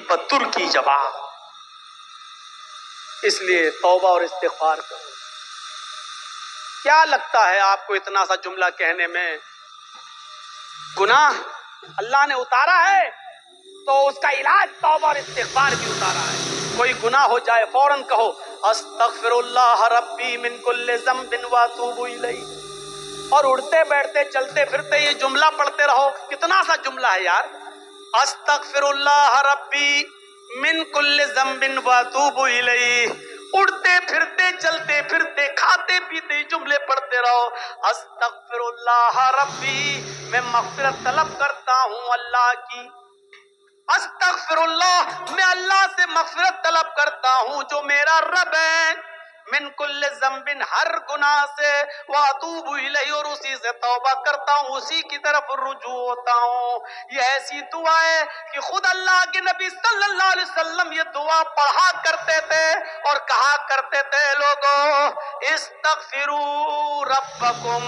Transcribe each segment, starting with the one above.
بترکی جواب. اس لیے توبہ اور استغفار کرو. کیا لگتا ہے آپ کو اتنا سا جملہ کہنے میں گناہ اللہ نے اتارا ہے تو اس کا علاج توبہ اور استغفار بھی اتارا ہے. کوئی گناہ ہو جائے فوراً کہو استغفر اللہ ربی من کل ذنب واتوب الیہ، اور اڑتے بیٹھتے چلتے پھرتے یہ جملہ پڑھتے رہو. کتنا سا جملہ ہے یار. استغفر اللہ ربی من کل ذنب واتوب الیہ. اڑتے پھرتے چلتے پھرتے کھاتے پیتے جملے پڑھتے رہو. استغفر اللہ ربی، میں مغفرت طلب کرتا ہوں اللہ کی. استغفر اللہ، میں اللہ سے مغفرت طلب کرتا ہوں جو میرا رب ہے. من کل ذنب، ہر گناہ سے. واتوب الیہ، اور اسی سے توبہ کرتا ہوں، اسی کی طرف رجوع ہوتا ہوں. یہ ایسی دعا ہے کہ خود اللہ کے نبی صلی اللہ علیہ وسلم یہ دعا پڑھا کرتے تھے اور کہا کرتے تھے لوگوں استغفروا ربکم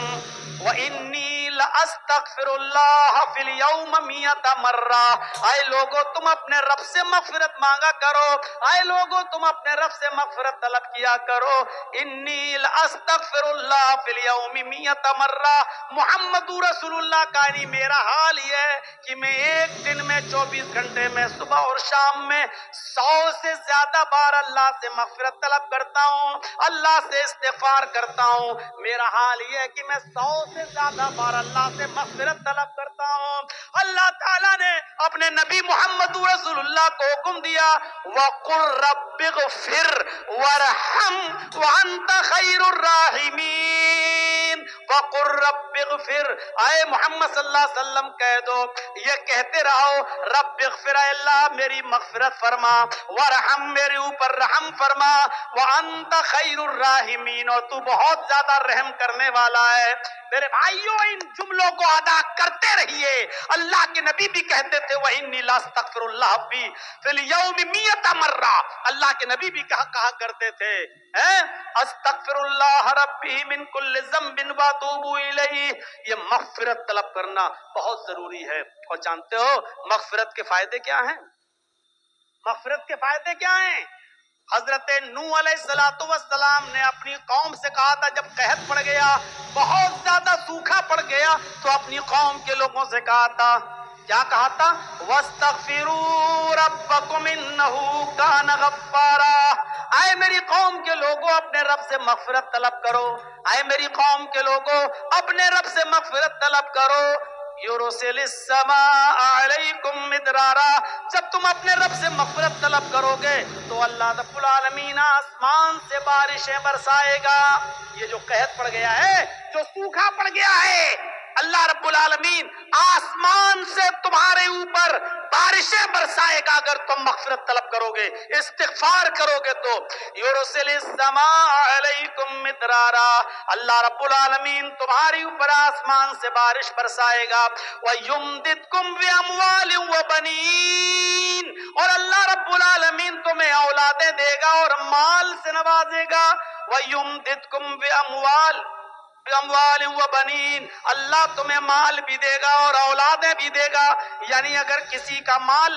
وانی لاستغفر اللہ فی الیوم 100 مرہ. اے لوگوں تم اپنے رب سے مغفرت مانگا کرو، اے لوگوں تم اپنے رب سے مغفرت طلب کیا کرو. انی لاستغفر اللہ فی الیوم 100 مرہ. محمد رسول اللہ کا نہیں، میرا حال یہ ہے کہ میں ایک دن میں 24 گھنٹے میں صبح اور شام میں 100 سے زیادہ بار اللہ سے مغفرت طلب کرتا ہوں، اللہ سے استغفار کرتا ہوں. میرا حال یہ ہے کہ میں 100 سے زیادہ بار اللہ سے مغفرت طلب کرتا ہوں. اللہ تعالیٰ نے اپنے نبی محمد رسول اللہ کو حکم دیا وَقُلْ رَبِّ اغْفِرْ وَارْحَمْ وَأَنْتَ خَيْرُ الرَّاحِمِينَ. وَقُلْ رَبِّ اغْفِرْ، اے محمد صلی اللہ علیہ وسلم کہہ دو، یہ کہتے رہو رب اغفر، اے اللہ میری مغفرت فرما، وارحم، میرے اوپر رحم فرما، وَأَنْتَ خَيْرُ الرَّاحِمِينَ، اور تو بہت زیادہ رحم کرنے والا ہے. میرے بھائیوں ان جملوں کو ادا کرتے رہیے. اللہ کے نبی بھی کہتے تھے وَإِنِّي لَأَسْتَغْفِرُ اللَّهَ بِي فِي الْيَوْمِ 100 مرہ. اللہ کے نبی بھی کہا کرتے تھے استغفر اللہ ربی من کل ذنب واتوب الیہ. یہ مغفرت طلب کرنا بہت ضروری ہے. اور جانتے ہو مغفرت کے فائدے کیا ہیں؟ مغفرت کے فائدے کیا ہیں؟ حضرت نوح علیہ السلام نے اپنی قوم سے کہا تھا جب قحط پڑ گیا، بہت زیادہ سوکھا پڑ گیا، تو اپنی قوم کے لوگوں سے کہا تھا، کیا کہا تھا؟ وَاسْتَغْفِرُوا رَبَّكُمْ إِنَّهُ كَانَ غَفَّارًا. اے میری قوم کے لوگوں اپنے رب سے مغفرت طلب کرو، اے میری قوم کے لوگوں اپنے رب سے مغفرت طلب کرو. یرسل السماء علیکم مدرارا. جب تم اپنے رب سے مغفرت طلب کرو گے تو اللہ رب العالمین آسمان سے بارشیں برسائے گا. یہ جو قحط پڑ گیا ہے، جو سوکھا پڑ گیا ہے، اللہ رب العالمین آسمان سے تمہارے اوپر بارشیں برسائے گا اگر تم مغفرت طلب کرو گے، استغفار کرو گے تو. یرسل السماء علیکم مدرارا، اللہ رب العالمین تمہارے اوپر آسمان سے بارش برسائے گا. وَيُمْدِدْكُمْ بِأَمْوَالٍ وَبَنِينَ، اور اللہ رب العالمین تمہیں اولادیں دے گا اور مال سے نوازے گا. وَيُمْدِدْكُمْ بِأَمْوَالٍ وَبَنِينَ، اللہ تمہیں مال بھی دے گا اور اولادیں بھی دے گا. یعنی اگر کسی کا مال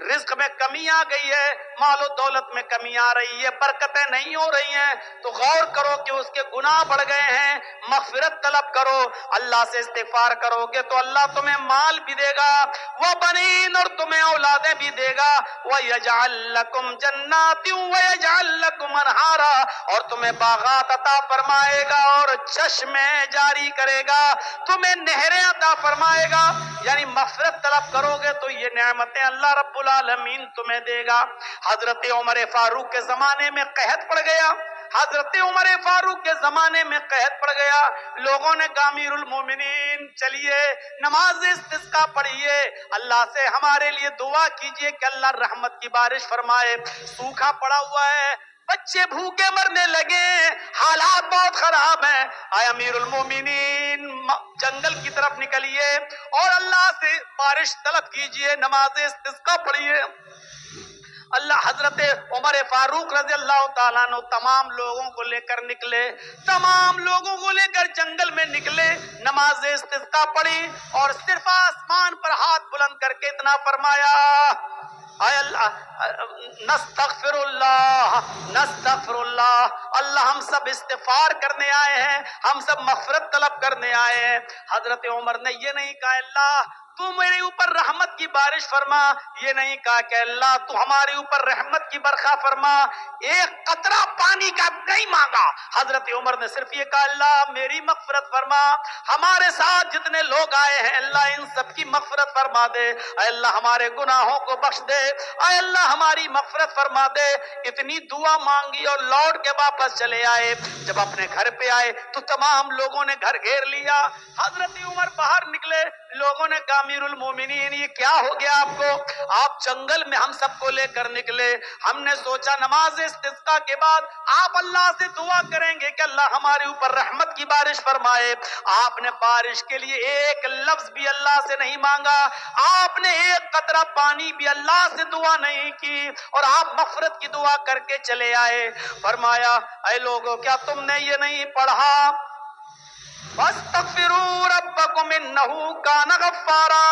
رزق میں کمی آ گئی ہے، مال و دولت میں کمی آ رہی ہے، برکتیں نہیں ہو رہی ہیں، تو غور کرو کہ اس کے گناہ بڑھ گئے ہیں، مغفرت طلب کرو، اللہ سے استغفار کرو گے تو اللہ تمہیں مال بھی دے گا، وہ بنین، اور تمہیں اولادیں بھی دے گا. وَيَجْعَلْ لَكُمْ جَنَّاتٍ وَيَجْعَلْ لَكُمْ أَنْهَارًا، اور تمہیں باغات عطا فرمائے گا اور چشمے جاری کرے گا، تمہیں نہریں عطا فرمائے گا. یعنی مغفرت طلب کرو گے تو یہ نعمتیں اللہ رب العالمین تمہیں دے گا. حضرت عمر فاروق کے زمانے میں قحط پڑ گیا، حضرت عمر فاروق کے زمانے میں قحط پڑ گیا. لوگوں نے کہا امیر المومنین چلیے نماز استسقاء پڑھیے، اللہ سے ہمارے لیے دعا کیجئے کہ اللہ رحمت کی بارش فرمائے. سوکھا پڑا ہوا ہے، بچے بھوکے مرنے لگے، حالات بہت خراب ہیں. اے امیر المومنین جنگل کی طرف نکلیے اور اللہ سے بارش طلب کیجئے، نماز استسقاء پڑھیے. اللہ حضرت عمر فاروق رضی اللہ تعالیٰ عنہ تمام لوگوں کو لے کر نکلے، تمام لوگوں کو لے کر جنگل میں نکلے، نماز استسقاء پڑھی اور صرف آسمان پر ہاتھ بلند کر کے اتنا فرمایا نستغفر اللہ نستغفر اللہ، اللہ ہم سب استغفار کرنے آئے ہیں، ہم سب مغفرت طلب کرنے آئے ہیں۔ حضرت عمر نے یہ نہیں کہا اللہ تو میرے اوپر رحمت کی بارش فرما، یہ نہیں کہا کہ اللہ تو ہمارے اوپر رحمت کی برخا فرما، ایک قطرہ پانی کا نہیں مانگا۔ حضرت عمر نے صرف یہ کہا اللہ میری مغفرت فرما، ہمارے ساتھ جتنے لوگ آئے ہیں اللہ ان سب کی مغفرت فرما دے، اے اللہ ہمارے گناہوں کو بخش دے، اے اللہ ہماری مغفرت فرما دے۔ اتنی دعا مانگی اور لوٹ کے واپس چلے آئے۔ جب اپنے گھر پہ آئے تو تمام لوگوں نے گھر گھیر لیا۔ حضرت عمر باہر نکلے، لوگوں نے کہا امیر المومنین یہ کیا ہو گیا آپ کو؟ آپ جنگل میں ہم سب کو لے کر نکلے، ہم نے سوچا نماز استسقاء کے بعد آپ اللہ سے دعا کریں گے کہ اللہ ہمارے اوپر رحمت کی بارش فرمائے۔ آپ نے بارش کے لیے ایک لفظ بھی اللہ سے نہیں مانگا، آپ نے ایک قطرہ پانی بھی اللہ سے دعا نہیں کی، اور آپ مغفرت کی دعا کر کے چلے آئے۔ فرمایا اے لوگوں کیا تم نے یہ نہیں پڑھا وَاسْتَغْفِرُوا رَبَّكُمْ إِنَّهُ كَانَ غَفَّارًا،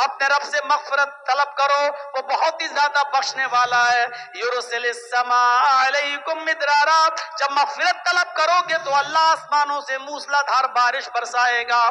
اپنے رب سے مغفرت طلب کرو وہ بہت ہی زیادہ بخشنے والا ہے۔ يُرْسِلِ السَّمَاءَ عَلَيْكُمْ مِدْرَارًا، جب مغفرت طلب کرو گے تو اللہ آسمانوں سے موسلا دھار بارش برسائے گا۔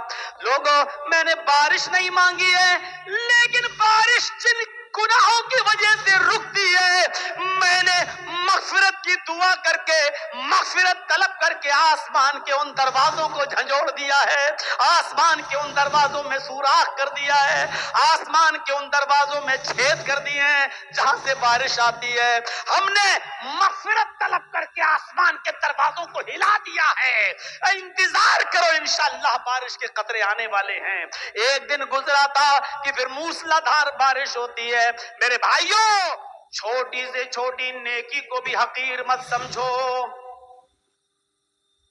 لوگوں میں نے بارش نہیں مانگی ہے، لیکن بارش جن گناہوں کی وجہ سے رکتی ہے میں نے مغفرت کی دعا کر کے مغفرت طلب کر کے آسمان کے ان دروازوں کو جھنجھوڑ دیا ہے، آسمان کے ان دروازوں میں سوراخ کر دیا ہے، آسمان کے ان دروازوں میں چھید کر دیے ہیں جہاں سے بارش آتی ہے۔ ہم نے مغفرت طلب کر کے آسمان کے دروازوں کو ہلا دیا ہے، انتظار کرو انشاءاللہ بارش کے قطرے آنے والے ہیں۔ ایک دن گزرا تھا کہ پھر موسلا دھار بارش ہوتی ہے۔ میرے بھائیوں چھوٹی سے چھوٹی نیکی کو بھی حقیر مت سمجھو،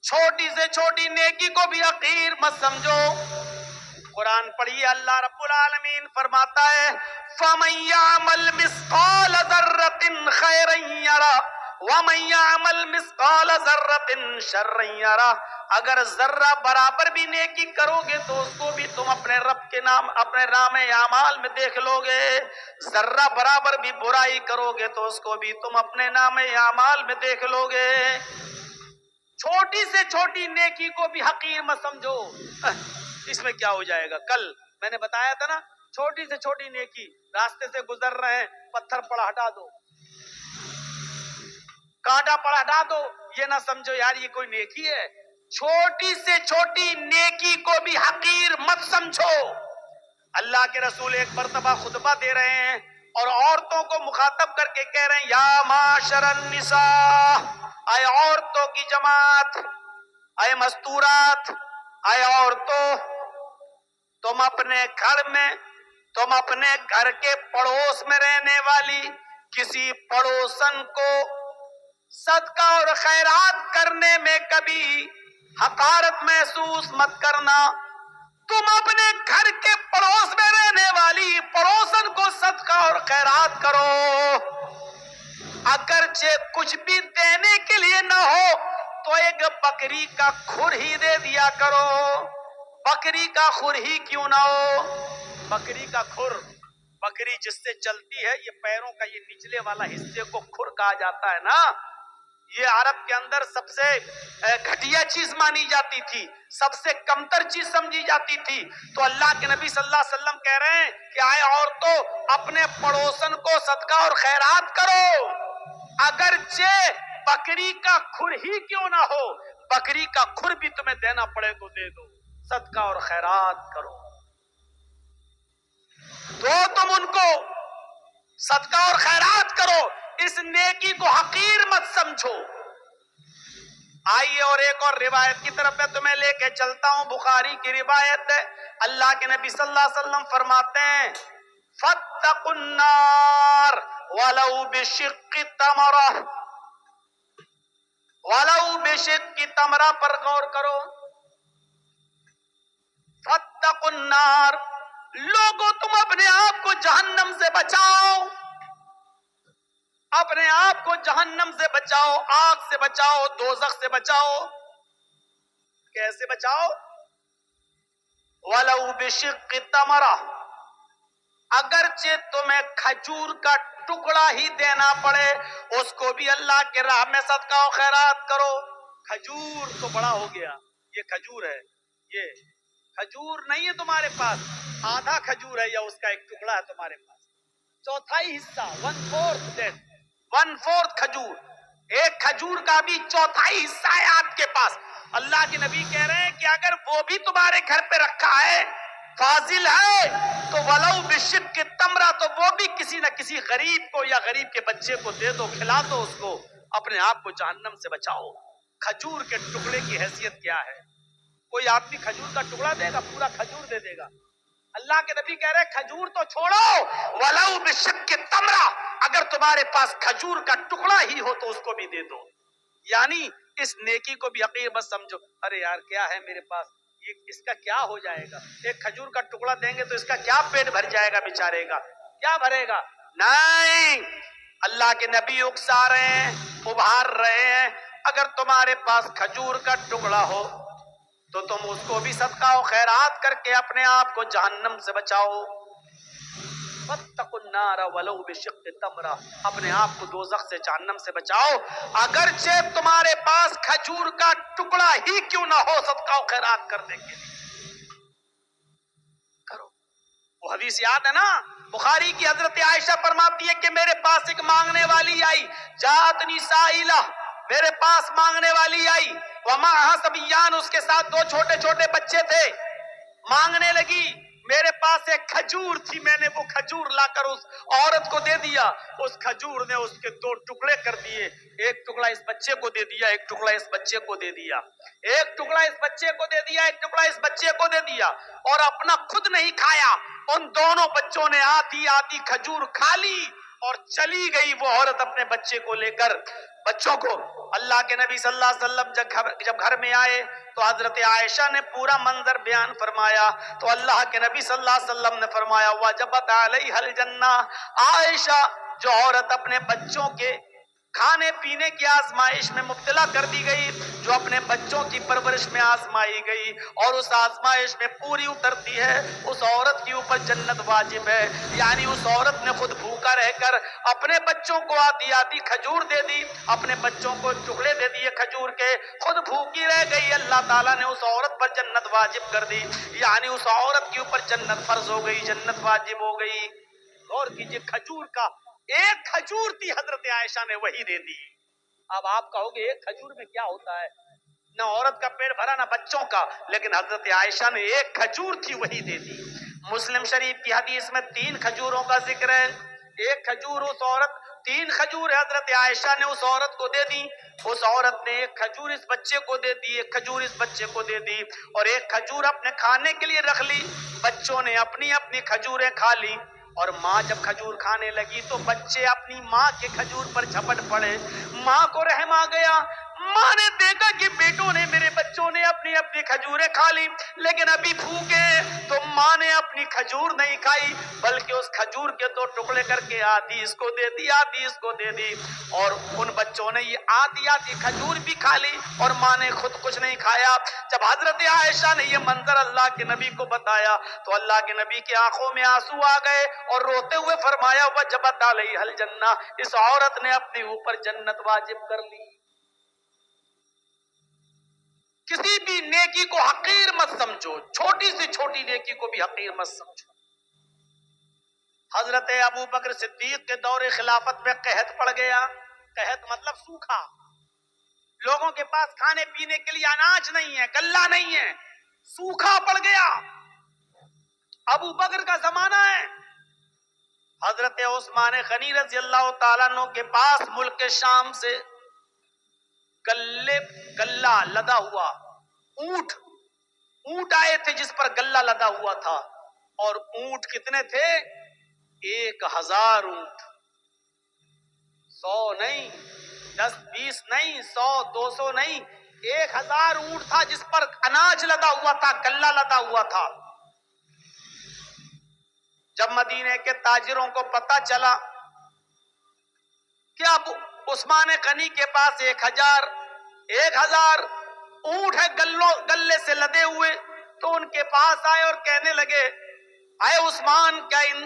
چھوٹی سے چھوٹی نیکی کو بھی حقیر مت سمجھو۔ قرآن پڑھیے اللہ رب العالمین فرماتا ہے فَمَن يَعْمَلْ مِثْقَالَ ذَرَّةٍ خَيْرًا يَرَهُ وَمَن يَعْمَلْ مِثْقَالَ ذَرَّةٍ شَرًّا يَرَهُ، اگر ذرہ برابر بھی نیکی کرو گے تو اس کو بھی تم اپنے رب کے نام اپنے نام اعمال میں دیکھ لو گے، ذرہ برابر بھی برائی کرو گے تو اس کو بھی تم اپنے نام اعمال میں دیکھ لو گے۔ چھوٹی سے چھوٹی نیکی کو بھی حقیر مت سمجھو، اس میں کیا ہو جائے گا؟ کل میں نے بتایا تھا نا چھوٹی سے چھوٹی نیکی، راستے سے گزر رہے ہیں پتھر پڑا ہٹا دو، کانٹا پڑا ہٹا دو، یہ نہ سمجھو یار یہ کوئی نیکی ہے۔ چھوٹی سے چھوٹی نیکی کو بھی حقیر مت سمجھو۔ اللہ کے رسول ایک مرتبہ خطبہ دے رہے ہیں اور عورتوں کو مخاطب کر کے کہہ رہے ہیں یا معاشر النساء، اے عورتوں کی جماعت، اے مستورات، اے عورتوں، تم اپنے گھر میں تم اپنے گھر کے پڑوس میں رہنے والی کسی پڑوسن کو صدقہ اور خیرات کرنے میں کبھی حقارت محسوس مت کرنا۔ تم اپنے گھر کے پڑوس میں رہنے والی پڑوسن کو صدقہ اور خیرات کرو، اگرچہ کچھ بھی دینے کے لیے نہ ہو تو ایک بکری کا کھر ہی دے دیا کرو، بکری کا کھر ہی کیوں نہ ہو۔ بکری کا کھر، بکری جس سے چلتی ہے یہ پیروں کا یہ نچلے والا حصے کو کھر کہا جاتا ہے نا، یہ عرب کے اندر سب سے گھٹیا چیز مانی جاتی تھی، سب سے کمتر چیز سمجھی جاتی تھی۔ تو اللہ کے نبی صلی اللہ علیہ وسلم کہہ رہے ہیں کہ آئے عورتوں اپنے پڑوسن کو صدقہ اور خیرات کرو، اگرچہ بکری کا کھر ہی کیوں نہ ہو، بکری کا کھر بھی تمہیں دینا پڑے تو دے دو، صدقہ اور خیرات کرو، تو تم ان کو صدقہ اور خیرات کرو، اس نیکی کو حقیر مت سمجھو۔ آئیے اور ایک اور روایت کی طرف میں تمہیں لے کے چلتا ہوں، بخاری کی روایت ہے، اللہ کے نبی صلی اللہ علیہ وسلم فرماتے ہیں فَاتَّقُوا النَّارَ وَلَوْ بِشِقِّ تَمْرَةٍ، وَلَوْ بِشِقِّ تَمْرَةٍ پر غور کرو، فَاتَّقُوا النَّارَ، لوگوں تم اپنے آپ کو جہنم سے بچاؤ، اپنے آپ کو جہنم سے بچاؤ، آگ سے بچاؤ، دوزخ سے بچاؤ۔ کیسے بچاؤ؟ وَلَوْ بِشِقِّ تَمْرَةٍ، اگرچہ تمہیں کھجور کا ٹکڑا ہی دینا پڑے اس کو بھی اللہ کے راہ میں صدقہ و خیرات کرو. کھجور تو بڑا ہو گیا, یہ کھجور ہے, یہ کھجور نہیں ہے تمہارے پاس, آدھا کھجور ہے یا اس کا ایک ٹکڑا ہے تمہارے پاس, چوتھائی حصہ, 1/4 کھجور, ایک کھجور کا بھی چوتھائی حصہ ہے آپ کے پاس. اللہ کے نبی کہہ رہے ہیں کہ اگر وہ بھی تمہارے گھر پہ رکھا ہے, فاضل ہے, تو ولو بشق تمرہ, تو وہ بھی کسی نہ کسی غریب کو یا غریب کے بچے کو دے دو, کھلا دو اس کو, اپنے آپ کو جہنم سے بچاؤ. کھجور کے ٹکڑے کی حیثیت کیا ہے؟ کوئی آدمی کھجور کا ٹکڑا دے گا, پورا کھجور دے دے گا؟ اللہ کے نبی کہہ رہے کھجور تو چھوڑو, ولو بشق تمرہ, اگر تمہارے پاس کھجور کا ٹکڑا ہی ہو تو اس کو بھی دے دو. یعنی اس نیکی کو بھی حقیر مت سمجھو, ارے یار کیا ہے میرے پاس, یہ اس کا کیا ہو جائے گا, ایک کھجور کا ٹکڑا دیں گے تو اس کا کیا پیٹ بھر جائے گا بیچارے کا, کیا بھرے گا؟ نہیں, اللہ کے نبی اکسا رہے ہیں, ابھار رہے ہیں, اگر تمہارے پاس کھجور کا ٹکڑا ہو تو تم اس کو بھی صدقہ و خیرات کر کے اپنے آپ کو جہنم سے بچاؤ. فاتقوا النار ولو بشق تمرہ, اپنے آپ کو دوزخ سے, جہنم سے بچاؤ, اگرچہ تمہارے پاس کھجور کا ٹکڑا ہی کیوں نہ ہو, صدقہ و خیرات کرنے کے لیے کرو. وہ حدیث یاد ہے نا, بخاری کی, حضرت عائشہ فرماتی ہے کہ میرے پاس ایک مانگنے والی آئی, جاتنی سائلہ, میرے پاس مانگنے والی آئی, ومعہا صبیان, اس کے ساتھ 2 چھوٹے چھوٹے بچے تھے, مانگنے لگی, میرے پاس ایک کھجور تھی, میں نے وہ کھجور لا کر اس عورت کو دے دیا, اس کھجور نے اس کے 2 ٹکڑے کر دیے, ایک ٹکڑا اس بچے کو دے دیا, ایک ٹکڑا اس بچے کو دے دیا, ایک ٹکڑا اس بچے کو دے دیا, ایک ٹکڑا اس بچے کو دے دیا, اور اپنا خود نہیں کھایا. ان دونوں بچوں نے آدھی آدھی کھجور کھا لی اور چلی گئی وہ عورت اپنے بچے کو لے کر, بچوں کو. اللہ کے نبی صلی اللہ علیہ وسلم جب گھر میں آئے تو حضرت عائشہ نے پورا منظر بیان فرمایا, تو اللہ کے نبی صلی اللہ علیہ وسلم نے فرمایا وجبت علیہ الجنہ, عائشہ جو عورت اپنے بچوں کے کھانے پینے کی آزمائش میں مبتلا کر دی گئی, جو اپنے بچوں کی پرورش میں آزمائی گئی اور اس آزمائش میں پوری اترتی ہے, اس عورت کے اوپر جنت واجب ہے. یعنی اس عورت نے خود بھوکا رہ کر اپنے بچوں کو آدھی آدھی کھجور دے دی, اپنے بچوں کو ٹکڑے دے دیے کھجور کے, خود بھوکی رہ گئی, اللہ تعالیٰ نے اس عورت پر جنت واجب کر دی. یعنی اس عورت کے اوپر جنت فرض ہو گئی, جنت واجب ہو گئی. غور کیجئے, کھجور کا ایک کھجور تھی, حضرت عائشہ نے وہی دے دی. اب آپ کہو گے ایک کھجور میں کیا ہوتا ہے, نہ عورت کا پیٹ بھرا نہ بچوں کا, لیکن حضرت عائشہ نے ایک کھجور تھی وہی دے دی. مسلم شریف کی حدیث میں 3 کھجوروں کا ذکر ہے, ایک کھجور اس عورت, 3 کھجور حضرت عائشہ نے اس عورت کو دے دی, اس عورت نے ایک کھجور اس بچے کو دے دی, ایک کھجور اس بچے کو دے دی, اور ایک کھجور اپنے کھانے کے لیے رکھ لی. بچوں نے اپنی اپنی کھجوریں کھا لی, اور ماں جب کھجور کھانے لگی تو بچے اپنی ماں کے کھجور پر جھپٹ پڑے. ماں کو رحم آ گیا, ماں نے دیکھا کہ بیٹوں نے, میرے بچوں نے اپنی اپنی کھجوریں کھا لی, لیکن ابھی بھوکے, تو ماں نے اپنی کھجور نہیں کھائی بلکہ اس کھجور کے 2 ٹکڑے کر کے آدھی اس کو دے دی, آدھی اس کو دے دی, اور ان بچوں نے یہ آدھی آدھی کھجور بھی کھا لی اور ماں نے خود کچھ نہیں کھایا. جب حضرت عائشہ نے یہ منظر اللہ کے نبی کو بتایا تو اللہ کے نبی کی آنکھوں میں آنسو آ گئے اور روتے ہوئے فرمایا وجبت علیہ الجنہ, اس عورت نے اپنے اوپر جنت واجب کر لی. کسی بھی نیکی کو حقیر مت سمجھو, چھوٹی سے چھوٹی نیکی کو بھی حقیر مت سمجھو. حضرت ابو بکر صدیق کے دور خلافت میں قحط پڑ گیا, قحط مطلب سوکھا, لوگوں کے پاس کھانے پینے کے لیے اناج نہیں ہے, غلہ نہیں ہے, سوکھا پڑ گیا. ابو بکر کا زمانہ ہے, حضرت عثمان غنی رضی اللہ تعالیٰ عنہ کے پاس ملک شام سے غلہ لدا ہوا, اونٹ آئے تھے جس پر غلہ لدا ہوا تھا, اور اونٹ کتنے تھے؟ 1000 اونٹ, 100 نہیں, 10 20 نہیں, 100 200 نہیں, 1000 اونٹ تھا جس پر اناج لدا ہوا تھا, غلہ لدا ہوا تھا. جب مدینے کے تاجروں کو پتا چلا کہ اب عثمان غنی کے پاس 1000 اونٹ ہے غلے سے لدے ہوئے, تو ان کے پاس آئے اور کہنے لگے اے عثمان, کیا ان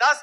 10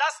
10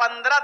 15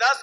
10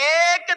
1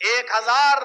1000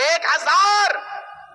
1000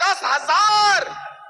10,000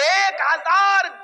1000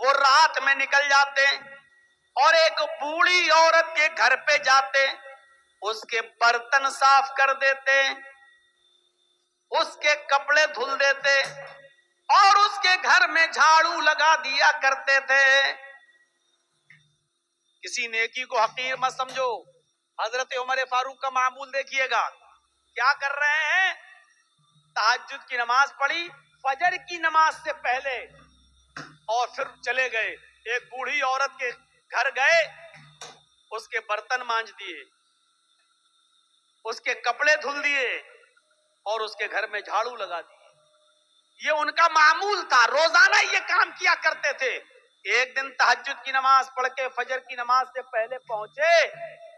وہ رات میں نکل جاتے اور ایک بوڑھی عورت کے گھر پہ جاتے، اس کے برتن صاف کر دیتے، اس کے کپڑے دھل دیتے اور اس کے گھر میں جھاڑو لگا دیا کرتے تھے۔ کسی نیکی کو حقیر مت سمجھو۔ حضرت عمر فاروق کا معمول دیکھیے گا، کیا کر رہے ہیں؟ تہجد کی نماز پڑھی فجر کی نماز سے پہلے اور پھر چلے گئے، ایک بوڑھی عورت کے گھر گئے، اس کے برتن مانج دیے، اس کے کپڑے دھل دیے اور اس کے گھر میں جھاڑو لگا دیے۔ یہ ان کا معمول تھا، روزانہ یہ کام کیا کرتے تھے۔ ایک دن تہجد کی نماز پڑھ کے فجر کی نماز سے پہلے پہنچے،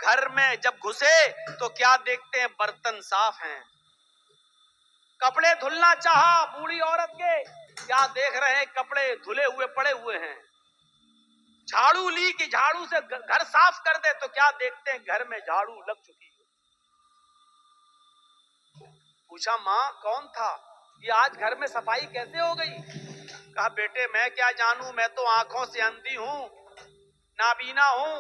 گھر میں جب گھسے تو کیا دیکھتے ہیں؟ برتن صاف ہیں۔ کپڑے دھلنا چاہا بوڑھی عورت کے، کیا دیکھ رہے ہیں؟ کپڑے دھلے ہوئے پڑے ہوئے ہیں۔ جھاڑو لی کہ جھاڑو سے گھر صاف کر دے تو کیا دیکھتے ہیں؟ گھر میں جھاڑو لگ چکی ہے۔ پوچھا ماں کون تھا؟ یہ آج گھر میں صفائی کیسے ہو گئی؟ کہا بیٹے میں کیا جانوں، میں تو آنکھوں سے اندھی ہوں، نابینا ہوں،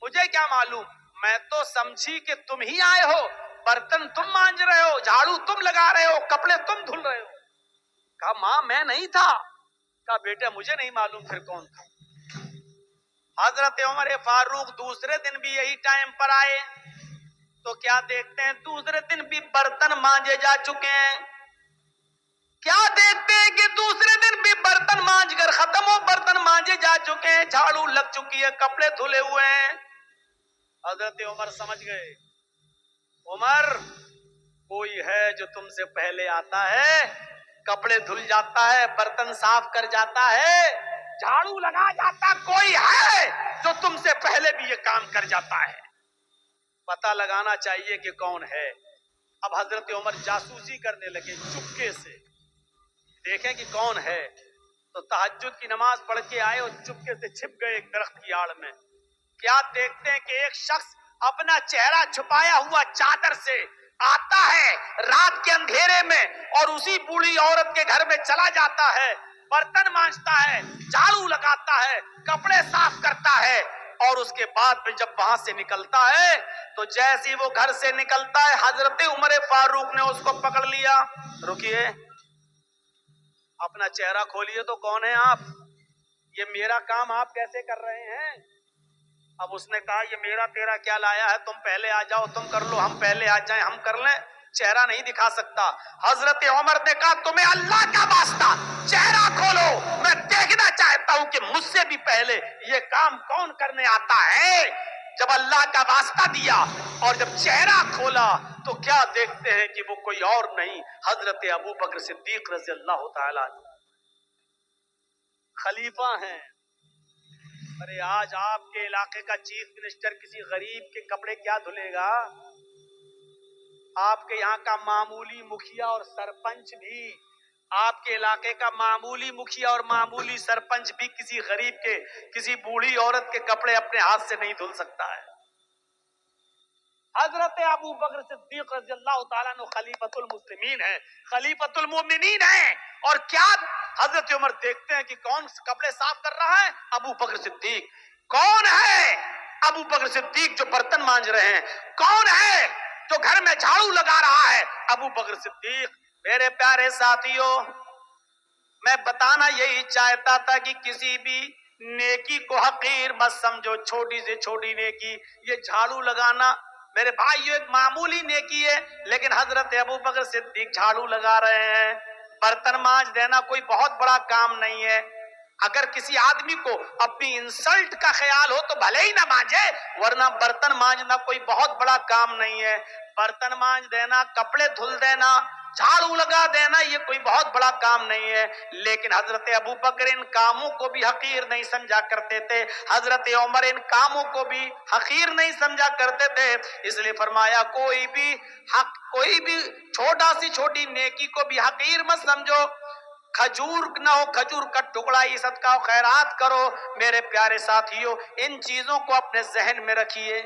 مجھے کیا معلوم، میں تو سمجھی کہ تم ہی آئے ہو، برتن تم مانج رہے ہو، جھاڑو تم لگا رہے ہو، کپڑے تم دھل رہے ہو۔ کہا ماں میں نہیں تھا۔ کہا بیٹا مجھے نہیں معلوم پھر کون تھا۔ حضرت عمر فاروق دوسرے دن بھی یہی ٹائم پر آئے تو کیا دیکھتے ہیں؟ دوسرے دن بھی برتن مانجے جا چکے ہیں۔ کیا دیکھتے ہیں کہ دوسرے دن بھی برتن مانج کر ختم ہو، برتن مانجے جا چکے ہیں، جھاڑو لگ چکی ہے، کپڑے دھلے ہوئے ہیں۔ حضرت عمر سمجھ گئے، عمر کوئی ہے جو تم سے پہلے آتا ہے، کپڑے دھل جاتا ہے، برتن صاف کر جاتا ہے، جھاڑو لگا جاتا، کوئی ہے جو تم سے پہلے بھی یہ کام کر جاتا ہے۔ پتہ لگانا چاہیے کہ کون ہے۔ اب حضرت عمر جاسوسی کرنے لگے، چپکے سے دیکھیں کہ کون ہے۔ تو تہجد کی نماز پڑھ کے آئے اور چپکے سے چھپ گئے ایک درخت کی آڑ میں۔ کیا دیکھتے ہیں کہ ایک شخص اپنا چہرہ چھپایا ہوا چادر سے آتا ہے رات کے اندھیرے میں اور اسی بوڑھی عورت کے گھر میں چلا جاتا ہے، برتن مانجتا ہے، جھاڑو لگاتا ہے، کپڑے صاف کرتا ہے، اور اس کے بعد میں جب وہاں سے نکلتا ہے تو جیسے وہ گھر سے نکلتا ہے حضرت عمر فاروق نے اس کو پکڑ لیا۔ رکیے، اپنا چہرہ کھولیے تو کون ہے آپ؟ یہ میرا کام آپ کیسے کر رہے ہیں؟ اب اس نے کہا یہ میرا تیرا کیا لایا ہے، تم پہلے آ جاؤ، تم کر لو، ہم پہلے آ جائیں ہم کر لیں، چہرہ نہیں دکھا سکتا۔ حضرت عمر نے کہا تمہیں اللہ کا واسطہ چہرہ کھولو، میں دیکھنا چاہتا ہوں کہ مجھ سے بھی پہلے یہ کام کون کرنے آتا ہے۔ جب اللہ کا واسطہ دیا اور جب چہرہ کھولا تو کیا دیکھتے ہیں کہ وہ کوئی اور نہیں، حضرت ابو بکر صدیق رضی اللہ تعالیٰ خلیفہ ہیں۔ ارے آج آپ کے علاقے کا چیف منسٹر کسی غریب کے کپڑے کیا دھلے گا؟ آپ کے یہاں کا معمولی مکھیا اور سرپنچ بھی، آپ کے علاقے کا معمولی مکھیا اور معمولی سرپنچ بھی کسی غریب کے، کسی بوڑھی عورت کے کپڑے اپنے ہاتھ سے نہیں دھل سکتا ہے۔ حضرت ابو بکر صدیق رضی اللہ تعالیٰ عنہ خلیفۃ المسلمین ہیں، خلیفۃ المؤمنین ہیں، اور کیا حضرت عمر دیکھتے ہیں کہ کون کپڑے صاف کر رہا ہے؟ ابو بکر صدیق۔ کون ہے ابو بکر صدیق جو برتن مانج رہے ہیں؟ کون ہے جو گھر میں جھاڑو لگا رہا ہے؟ ابو بکر صدیق۔ میرے پیارے ساتھیوں، میں بتانا یہی چاہتا تھا کہ کسی بھی نیکی کو حقیر مت سمجھو، چھوٹی سے چھوٹی نیکی، یہ جھاڑو لگانا میرے بھائیو ایک معمولی نیکی ہے، لیکن حضرت ابو بکر صدیق جھاڑو لگا رہے ہیں۔ برتن مانج دینا کوئی بہت بڑا کام نہیں ہے۔ اگر کسی آدمی کو اپنی انسلٹ کا خیال ہو تو بھلے ہی نہ مانجے، ورنہ برتن مانجنا کوئی بہت بڑا کام نہیں ہے۔ برتن مانج دینا، کپڑے دھل دینا، جھاڑو لگا دینا، یہ کوئی بہت بڑا کام نہیں ہے۔ لیکن حضرت ابو بکر ان کاموں کو بھی حقیر نہیں سمجھا کرتے تھے، حضرت عمر ان کاموں کو بھی حقیر نہیں سمجھا کرتے تھے، اس لیے فرمایا کوئی بھی چھوٹا سی چھوٹی نیکی کو بھی حقیر مت سمجھو۔ کھجور نہ ہو، کھجور کا ٹکڑا ہی صدقہ و خیرات کرو۔ میرے پیارے ساتھیوں، ان چیزوں کو اپنے ذہن میں رکھیے۔